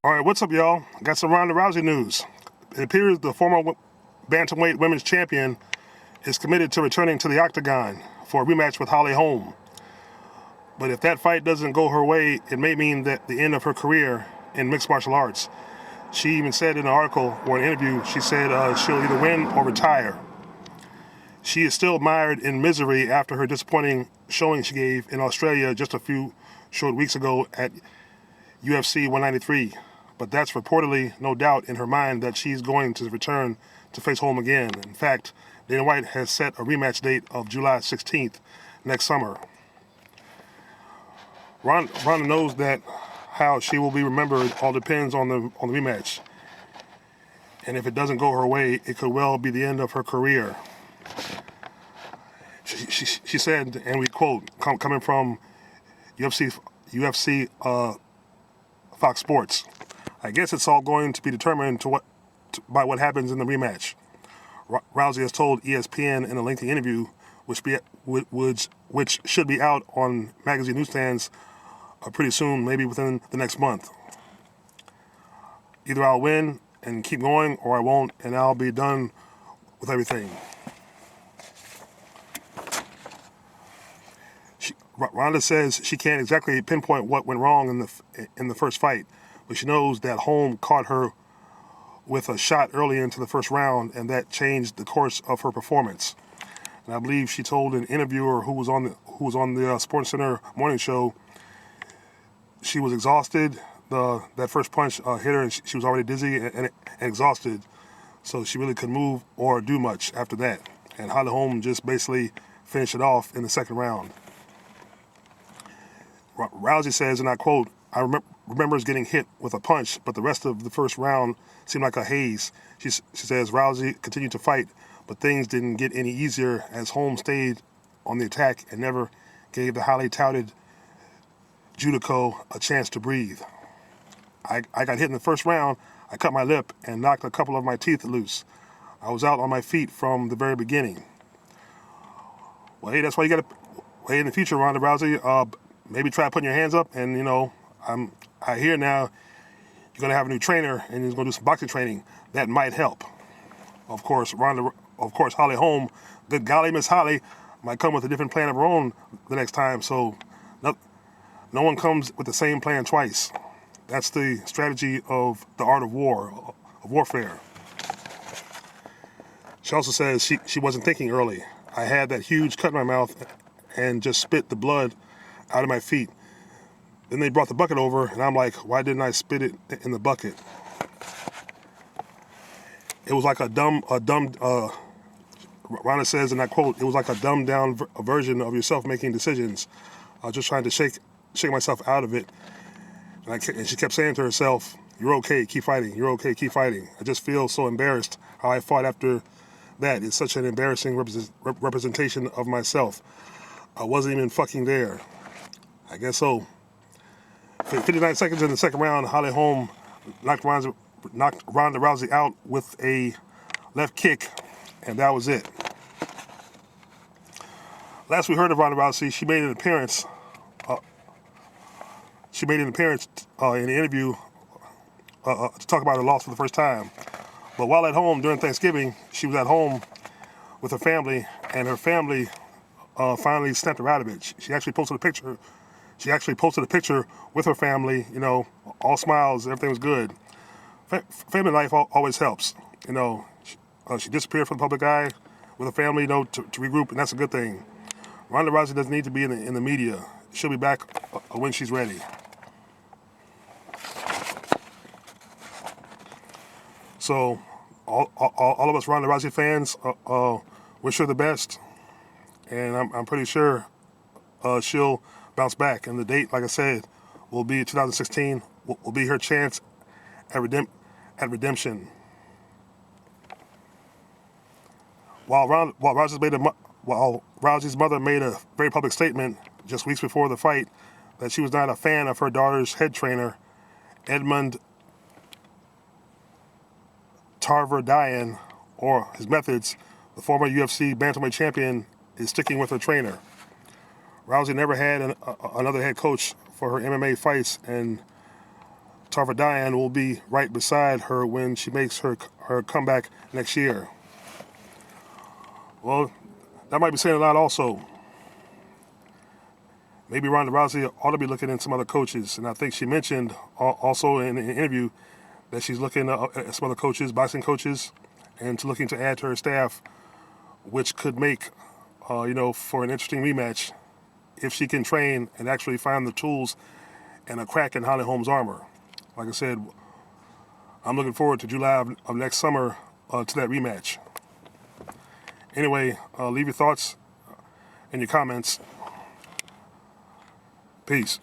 All right, what's up, y'all? Got some Ronda Rousey news. It appears the former bantamweight women's champion is committed to returning to the octagon for a rematch with Holm. But if that fight doesn't go her way, it may mean that the end of her career in mixed martial arts. She even said in an article or an interview, she said she'll either win or retire. She is still mired in misery after her disappointing showing she gave in Australia just a few short weeks ago at UFC 193. But that's reportedly no doubt in her mind that she's going to return to face Holm again. In fact, Dana White has set a rematch date of July 16th next summer. Ronda knows that how she will be remembered all depends on the rematch. And if it doesn't go her way, it could well be the end of her career. She said, and we quote, coming from UFC Fox Sports, "I guess it's all going to be determined by what happens in the rematch." Rousey has told ESPN in a lengthy interview, which should be out on magazine newsstands pretty soon, maybe within the next month. "Either I'll win and keep going, or I won't, and I'll be done with everything." Ronda says she can't exactly pinpoint what went wrong in the first fight, but she knows that Holm caught her with a shot early into the first round, and that changed the course of her performance. And I believe she told an interviewer who was on the Sports Center morning show she was exhausted. That first punch hit her, and she was already dizzy and exhausted, so she really couldn't move or do much after that. And Holm just basically finished it off in the second round. Rousey says, and I quote, "I remember getting hit with a punch, but the rest of the first round seemed like a haze." She says Rousey continued to fight, but things didn't get any easier as Holm stayed on the attack and never gave the highly touted judoka a chance to breathe. I got hit in the first round. I cut my lip and knocked a couple of my teeth loose. I was out on my feet from the very beginning. Well, hey, that's why you got to, hey, in the future, Ronda Rousey, maybe try putting your hands up, and I hear now you're gonna have a new trainer and he's gonna do some boxing training. That might help. Of course, Holly Holm, good golly, Miss Holly, might come with a different plan of her own the next time. So no one comes with the same plan twice. That's the strategy of the art of war, of warfare. She also says she wasn't thinking early. "I had that huge cut in my mouth and just spit the blood out of my feet. Then they brought the bucket over, and I'm like, why didn't I spit it in the bucket?" It was like a dumb. Ronda says, and I quote, "It was like a dumbed down version of yourself making decisions. I was just trying to shake myself out of it." And she kept saying to herself, "You're okay, keep fighting. You're okay, keep fighting. I just feel so embarrassed how I fought after that. It's such an embarrassing representation of myself. I wasn't even fucking there." I guess so. 59 seconds in the second round, Holly Holm knocked Ronda Rousey out with a left kick, and that was it. Last we heard of Ronda Rousey, she made an appearance. In the interview to talk about her loss for the first time. But while at home during Thanksgiving, she was at home with her family, and her family finally snapped her out of it. She actually posted a picture. With her family, all smiles, everything was good. Family life always helps. She disappeared from the public eye with her family, to regroup, and that's a good thing. Ronda Rousey doesn't need to be in the media. She'll be back when she's ready. So, all of us Ronda Rousey fans, wish her the best, and I'm pretty sure she'll bounce back. And the date, like I said, will be 2016. Will be her chance at redemption. While Rousey's mother made a very public statement just weeks before the fight that she was not a fan of her daughter's head trainer, Edmund Tarverdyan, or his methods, the former UFC bantamweight champion is sticking with her trainer. Rousey never had another head coach for her MMA fights and Tarver Diane will be right beside her when she makes her comeback next year. Well, that might be saying a lot also. Maybe Ronda Rousey ought to be looking at some other coaches. And I think she mentioned also in an interview that she's looking at some other coaches, boxing coaches, and looking to add to her staff, which could make, for an interesting rematch if she can train and actually find the tools and a crack in Holly Holm's armor. Like I said, I'm looking forward to July of next summer to that rematch. Anyway, leave your thoughts and your comments. Peace.